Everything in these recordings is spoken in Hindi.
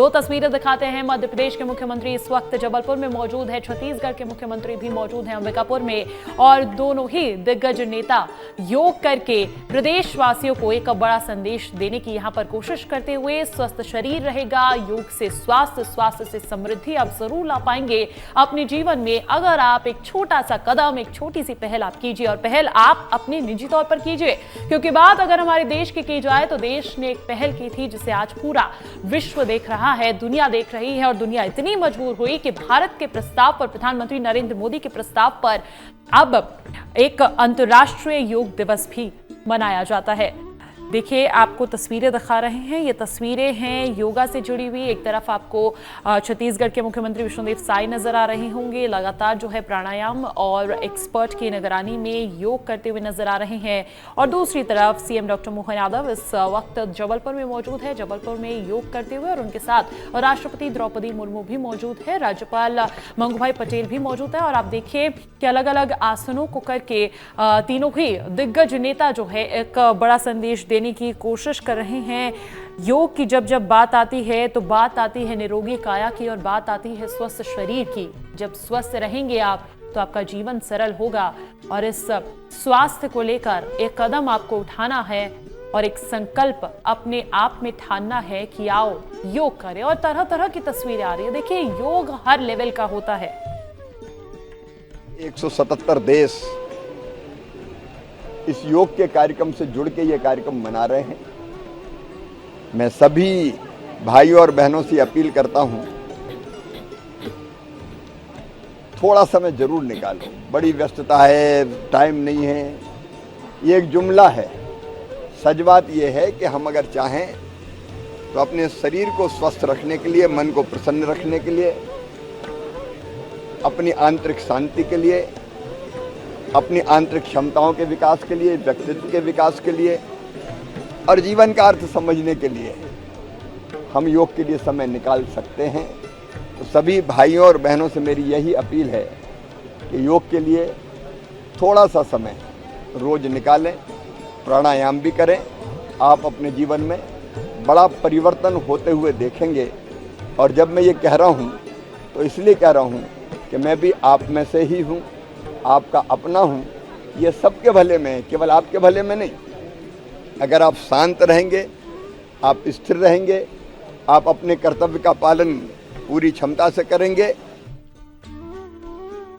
दो तस्वीरें दिखाते हैं। मध्य प्रदेश के मुख्यमंत्री इस वक्त जबलपुर में मौजूद है, छत्तीसगढ़ के मुख्यमंत्री भी मौजूद हैं अंबिकापुर में, और दोनों ही दिग्गज नेता योग करके प्रदेशवासियों को एक बड़ा संदेश देने की यहां पर कोशिश करते हुए, स्वस्थ शरीर रहेगा, योग से स्वास्थ्य, स्वास्थ्य से समृद्धि आप जरूर ला पाएंगे अपने जीवन में अगर आप एक छोटा सा कदम, एक छोटी सी पहल आप कीजिए, और पहल आप अपने निजी तौर पर कीजिए, क्योंकि बात अगर हमारे देश की जाए तो देश ने एक पहल की थी जिसे आज पूरा विश्व देख रहा है, दुनिया देख रही है, और दुनिया इतनी मजबूर हुई कि भारत के प्रस्ताव पर, प्रधानमंत्री नरेंद्र मोदी के प्रस्ताव पर अब एक अंतर्राष्ट्रीय योग दिवस भी मनाया जाता है। देखिए, आपको तस्वीरें दिखा रहे हैं, ये तस्वीरें हैं योगा से जुड़ी हुई। एक तरफ आपको छत्तीसगढ़ के मुख्यमंत्री विष्णुदेव साय नजर आ रहे होंगे, लगातार जो है प्राणायाम और एक्सपर्ट की निगरानी में योग करते हुए नजर आ रहे हैं, और दूसरी तरफ सीएम डॉक्टर मोहन यादव इस वक्त जबलपुर में मौजूद है, जबलपुर में योग करते हुए, और उनके साथ राष्ट्रपति द्रौपदी मुर्मू भी मौजूद है, राज्यपाल मंगूभाई पटेल भी मौजूद है। और आप देखिए कि अलग अलग आसनों को करके तीनों ही दिग्गज नेता जो है एक बड़ा संदेश देने की कोशिश कर रहे हैं। योग की जब बात आती है तो बात आती है निरोगी काया की, और बात आती है स्वस्थ शरीर की। जब स्वस्थ रहेंगे आप तो आपका जीवन सरल होगा, और इस स्वास्थ्य को लेकर एक कदम आपको उठाना है और एक संकल्प अपने आप में ठानना है कि आओ योग करें। और तरह तरह की तस्वीरें आ रही है। देखिए, योग हर लेवल का होता है। 177 देश इस योग के कार्यक्रम से जुड़ के ये कार्यक्रम मना रहे हैं। मैं सभी भाइयों और बहनों से अपील करता हूं, थोड़ा समय जरूर निकालो। बड़ी व्यस्तता है, टाइम नहीं है, ये एक जुमला है। सच बात ये है कि हम अगर चाहें तो अपने शरीर को स्वस्थ रखने के लिए, मन को प्रसन्न रखने के लिए, अपनी आंतरिक शांति के लिए, अपनी आंतरिक क्षमताओं के विकास के लिए, व्यक्तित्व के विकास के लिए और जीवन का अर्थ समझने के लिए हम योग के लिए समय निकाल सकते हैं। तो सभी भाइयों और बहनों से मेरी यही अपील है कि योग के लिए थोड़ा सा समय रोज निकालें, प्राणायाम भी करें। आप अपने जीवन में बड़ा परिवर्तन होते हुए देखेंगे। और जब मैं ये कह रहा हूँ तो इसलिए कह रहा हूँ कि मैं भी आप में से ही हूँ, आपका अपना हूँ। ये सबके भले में है, केवल आपके भले में नहीं। अगर आप शांत रहेंगे, आप स्थिर रहेंगे, आप अपने कर्तव्य का पालन पूरी क्षमता से करेंगे।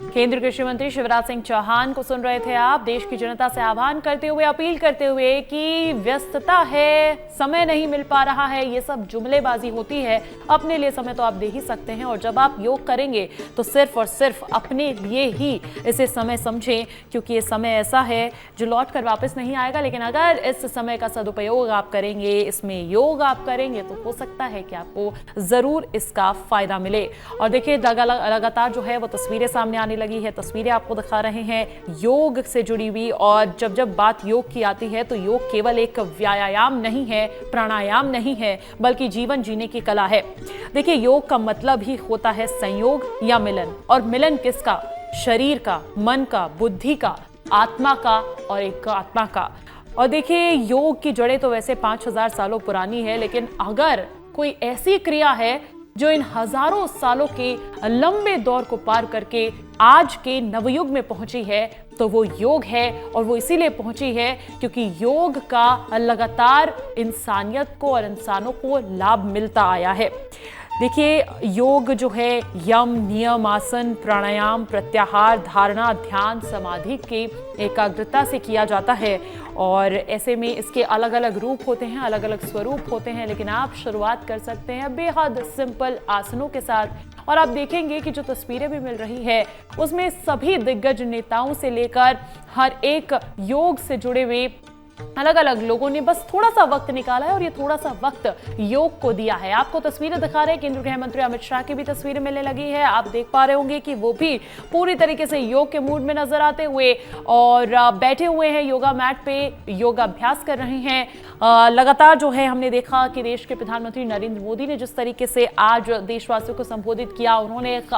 केंद्रीय कृषि मंत्री शिवराज सिंह चौहान को सुन रहे थे आप, देश की जनता से आह्वान करते हुए, अपील करते हुए कि व्यस्तता है, समय नहीं मिल पा रहा है, ये सब जुमलेबाजी होती है। अपने लिए समय तो आप दे ही सकते हैं, और जब आप योग करेंगे तो सिर्फ और सिर्फ अपने लिए ही इसे समय समझें, क्योंकि ये समय ऐसा है जो लौट कर वापस नहीं आएगा। लेकिन अगर इस समय का सदुपयोग आप करेंगे, इसमें योग आप करेंगे, तो हो सकता है कि आपको जरूर इसका फायदा मिले। और देखिए, लगातार जो है वो तस्वीरें सामने आने लगी है, तस्वीरें आपको दिखा रहे हैं योग से जुड़ी हुई। और जब बात योग की आती है तो योग केवल एक व्यायाम नहीं है, प्राणायाम नहीं है, बल्कि जीवन जीने की कला है। देखिए, योग का मतलब ही होता है संयोग या मिलन। और मिलन किसका? शरीर का, मन का, बुद्धि का, आत्मा का और एक आत्मा का। और देखिए, योग की जड़ें तो वैसे 5000 सालों पुरानी है, लेकिन अगर कोई ऐसी क्रिया है जो इन हजारों सालों के लंबे दौर को पार करके आज के नवयुग में पहुंची है, तो वो योग है। और वो इसीलिए पहुंची है क्योंकि योग का लगातार इंसानियत को और इंसानों को लाभ मिलता आया है। देखिए, योग जो है यम, नियम, आसन, प्राणायाम, प्रत्याहार, धारणा, ध्यान, समाधि की एकाग्रता से किया जाता है। और ऐसे में इसके अलग अलग रूप होते हैं, अलग अलग स्वरूप होते हैं, लेकिन आप शुरुआत कर सकते हैं बेहद सिंपल आसनों के साथ। और आप देखेंगे कि जो तस्वीरें भी मिल रही है उसमें सभी दिग्गज नेताओं से लेकर हर एक योग से जुड़े हुए अलग अलग लोगों ने बस थोड़ा सा वक्त निकाला है, और ये थोड़ा सा वक्त योग को दिया है। आपको तस्वीरें दिखा रहे हैं, केंद्रीय गृह मंत्री अमित शाह की भी तस्वीरें मिलने लगी है। आप देख पा रहे होंगे कि वो भी पूरी तरीके से योग के मूड में नजर आते हुए और बैठे हुए हैं योगा मैट पे, योगा अभ्यास कर रहे हैं। लगातार जो है हमने देखा कि देश के प्रधानमंत्री नरेंद्र मोदी ने जिस तरीके से आज देशवासियों को संबोधित किया, उन्होंने एक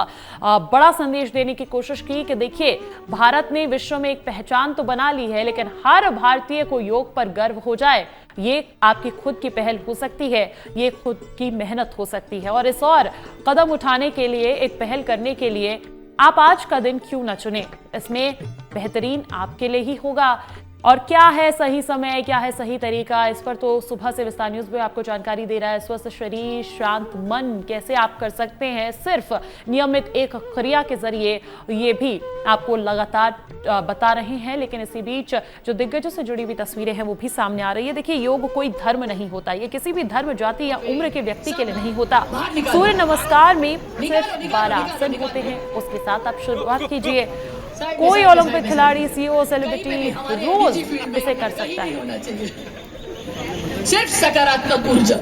बड़ा संदेश देने की कोशिश की कि देखिए, भारत ने विश्व में एक पहचान तो बना ली है, लेकिन हर भारतीय को योग पर गर्व हो जाए, ये आपकी खुद की पहल हो सकती है, ये खुद की मेहनत हो सकती है। और इस और कदम उठाने के लिए, एक पहल करने के लिए आप आज का दिन क्यों न चुने, इसमें बेहतरीन आपके लिए ही होगा। और क्या है सही समय, क्या है सही तरीका, इस पर तो सुबह से विस्तार न्यूज में आपको जानकारी दे रहा है। स्वस्थ शरीर शांत मन कैसे आप कर सकते हैं, सिर्फ नियमित एक क्रिया के जरिए, ये भी आपको लगातार बता रहे हैं। लेकिन इसी बीच जो दिग्गजों से जुड़ी हुई तस्वीरें हैं वो भी सामने आ रही है। देखिए, योग कोई धर्म नहीं होता, ये किसी भी धर्म, जाति या उम्र के व्यक्ति के लिए नहीं होता। सूर्य नमस्कार में सिर्फ 12 आसन होते हैं, उसके साथ आप शुरुआत कीजिए। कोई ओलंपिक खिलाड़ी, सीईओ, सेलिब्रिटी रोज इसे कर सकता है। सिर्फ सकारात्मक ऊर्जा,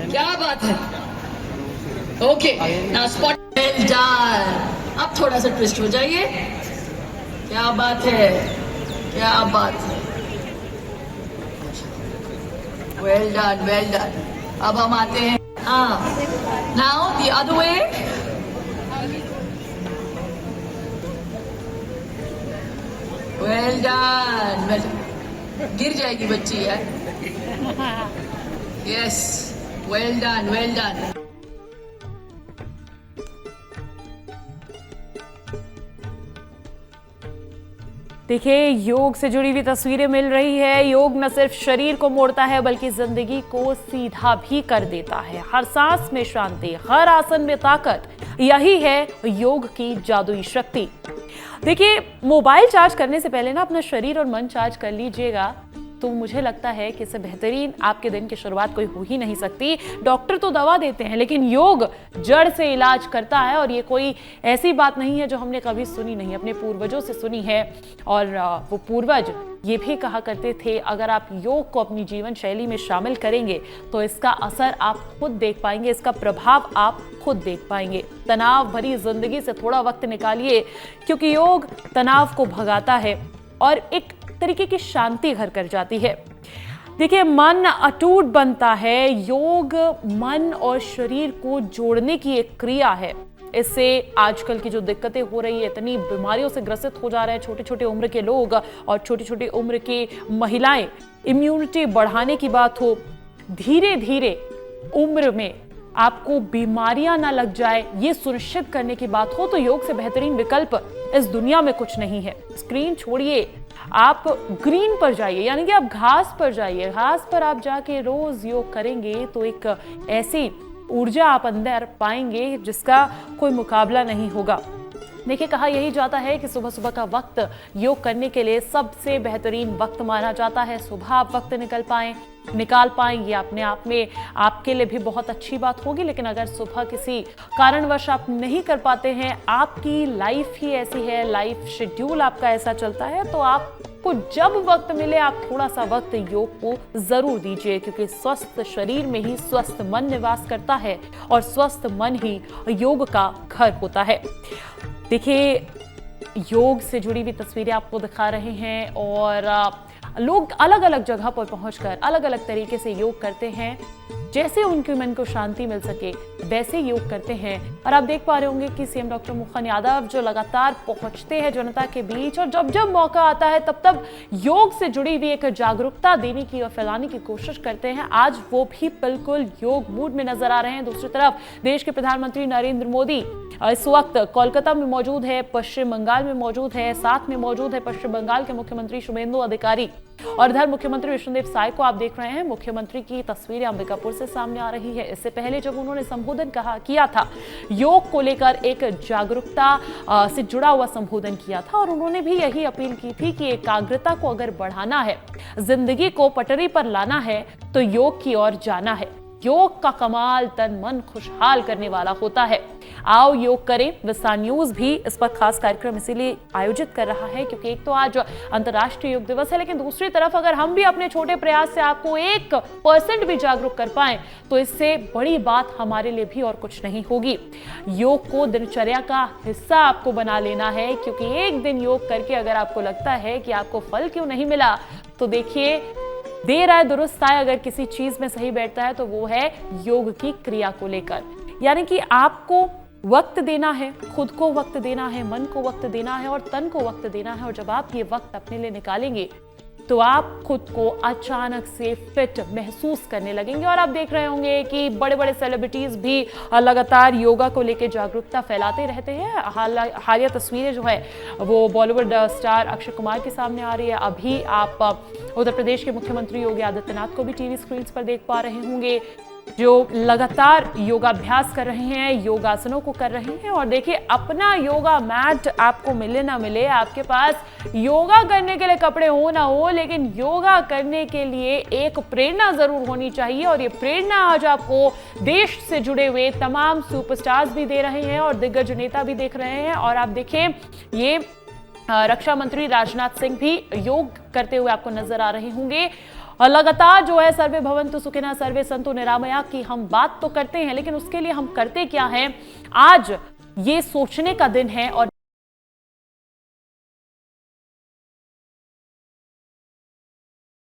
क्या बात है। Okay, now spot done. अब थोड़ा सा ट्विस्ट हो जाइए। क्या बात है, क्या बात है। Well done, well done. अब हम आते हैं, हाँ, now the other way. Well done, well done. गिर जाएगी बच्ची यार। Yes, well done, well done. देखिए, योग से जुड़ी हुई तस्वीरें मिल रही है। योग न सिर्फ शरीर को मोड़ता है, बल्कि जिंदगी को सीधा भी कर देता है। हर सांस में शांति, हर आसन में ताकत, यही है योग की जादुई शक्ति। देखिए, मोबाइल चार्ज करने से पहले ना अपना शरीर और मन चार्ज कर लीजिएगा, तो मुझे लगता है कि इससे बेहतरीन आपके दिन की शुरुआत कोई हो ही नहीं सकती। डॉक्टर तो दवा देते हैं, लेकिन योग जड़ से इलाज करता है। और ये कोई ऐसी बात नहीं है जो हमने कभी सुनी नहीं, अपने पूर्वजों से सुनी है। और वो पूर्वज ये भी कहा करते थे, अगर आप योग को अपनी जीवन शैली में शामिल करेंगे तो इसका असर आप खुद देख पाएंगे, इसका प्रभाव आप खुद देख पाएंगे। तनाव भरी जिंदगी से थोड़ा वक्त निकालिए, क्योंकि योग तनाव को भगाता है और एक तरीके की शांति घर कर जाती है। देखिए, मन अटूट बनता है। योग मन और शरीर को जोड़ने की एक क्रिया है। इससे आजकल की जो दिक्कतें हो रही है, इतनी बीमारियों से ग्रसित हो जा रहे हैं छोटे छोटे उम्र के लोग और छोटी छोटी उम्र की महिलाएं, इम्यूनिटी बढ़ाने की बात हो, धीरे धीरे उम्र में आपको बीमारियां ना लग जाए, ये सुनिश्चित करने की बात हो, तो योग से बेहतरीन विकल्प इस दुनिया में कुछ नहीं है। स्क्रीन छोड़िए, आप ग्रीन पर जाइए, यानी कि आप घास पर जाइए। घास पर आप जाके रोज योग करेंगे तो एक ऐसी ऊर्जा आप अंदर पाएंगे जिसका कोई मुकाबला नहीं होगा। देखिए, कहा यही जाता है कि सुबह सुबह का वक्त योग करने के लिए सबसे बेहतरीन वक्त माना जाता है। सुबह आप वक्त निकाल पाएं, ये अपने आप में आपके लिए भी बहुत अच्छी बात होगी। लेकिन अगर सुबह किसी कारणवश आप नहीं कर पाते हैं, आपकी लाइफ ही ऐसी है, लाइफ शेड्यूल आपका ऐसा चलता है, तो आपको जब वक्त मिले आप थोड़ा सा वक्त योग को जरूर दीजिए, क्योंकि स्वस्थ शरीर में ही स्वस्थ मन निवास करता है और स्वस्थ मन ही योग का घर होता है। देखिए, योग से जुड़ी हुई तस्वीरें आपको दिखा रहे हैं और लोग अलग अलग जगह पर पहुंचकर अलग अलग तरीके से योग करते हैं। जैसे उनके मन को शांति मिल सके वैसे योग करते हैं। और आप देख पा रहे होंगे कि सीएम डॉक्टर मोहन यादव जो लगातार पहुंचते हैं जनता के बीच, और जब जब मौका आता है तब तब योग से जुड़ी हुई एक जागरूकता देने की और फैलाने की कोशिश करते हैं। आज वो भी बिल्कुल योग मूड में नजर आ रहे हैं। दूसरी तरफ देश के प्रधानमंत्री नरेंद्र मोदी इस वक्त कोलकाता में मौजूद है, पश्चिम बंगाल में मौजूद है, साथ में मौजूद है पश्चिम बंगाल के मुख्यमंत्री शुभेंदु अधिकारी, और इधर मुख्यमंत्री विष्णुदेव साय को आप देख रहे हैं। मुख्यमंत्री की तस्वीरें अंबिकापुर से सामने आ रही है। इससे पहले जब उन्होंने संबोधन किया था, योग को लेकर एक जागरूकता से जुड़ा हुआ संबोधन किया था, और उन्होंने भी यही अपील की थी कि एकाग्रता को अगर बढ़ाना है, जिंदगी को पटरी पर लाना है, तो योग की ओर जाना है। योग का कमाल तन मन खुशहाल करने वाला होता है। आओ योग करें। विस्तार न्यूज भी इस पर खास कार्यक्रम इसीलिए आयोजित कर रहा है क्योंकि एक तो आज अंतर्राष्ट्रीय योग दिवस है, लेकिन दूसरी तरफ अगर हम भी अपने छोटे प्रयास से आपको 1% भी जागरूक कर पाए तो इससे बड़ी बात हमारे लिए भी और कुछ नहीं होगी। योग को दिनचर्या का हिस्सा आपको बना लेना है, क्योंकि एक दिन योग करके अगर आपको लगता है कि आपको फल क्यों नहीं मिला, तो देखिए, देर आए दुरुस्त आए, अगर किसी चीज में सही बैठता है तो वो है योग की क्रिया को लेकर। यानी कि आपको वक्त देना है, खुद को वक्त देना है, मन को वक्त देना है और तन को वक्त देना है। और जब आप ये वक्त अपने लिए निकालेंगे तो आप खुद को अचानक से फिट महसूस करने लगेंगे। और आप देख रहे होंगे कि बड़े बड़े सेलिब्रिटीज भी लगातार योगा को लेकर जागरूकता फैलाते रहते हैं। हालिया तस्वीरें जो है वो बॉलीवुड स्टार अक्षय कुमार के सामने आ रही है। अभी आप उत्तर प्रदेश के मुख्यमंत्री योगी आदित्यनाथ को भी टीवी स्क्रीन पर देख पा रहे होंगे, जो लगातार योगाभ्यास कर रहे हैं, योगासनों को कर रहे हैं। और देखिए, अपना योगा मैट आपको मिले ना मिले, आपके पास योगा करने के लिए कपड़े हो ना हो, लेकिन योगा करने के लिए एक प्रेरणा जरूर होनी चाहिए। और ये प्रेरणा आज आपको देश से जुड़े हुए तमाम सुपरस्टार्स भी दे रहे हैं और दिग्गज नेता भी देख रहे हैं। और आप देखिए, ये रक्षा मंत्री राजनाथ सिंह भी योग करते हुए आपको नजर आ रहे होंगे। और लगातार जो है सर्वे भवन्तु सुखिनः सर्वे सन्तु निरामया की हम बात तो करते हैं, लेकिन उसके लिए हम करते क्या हैं, आज ये सोचने का दिन है। और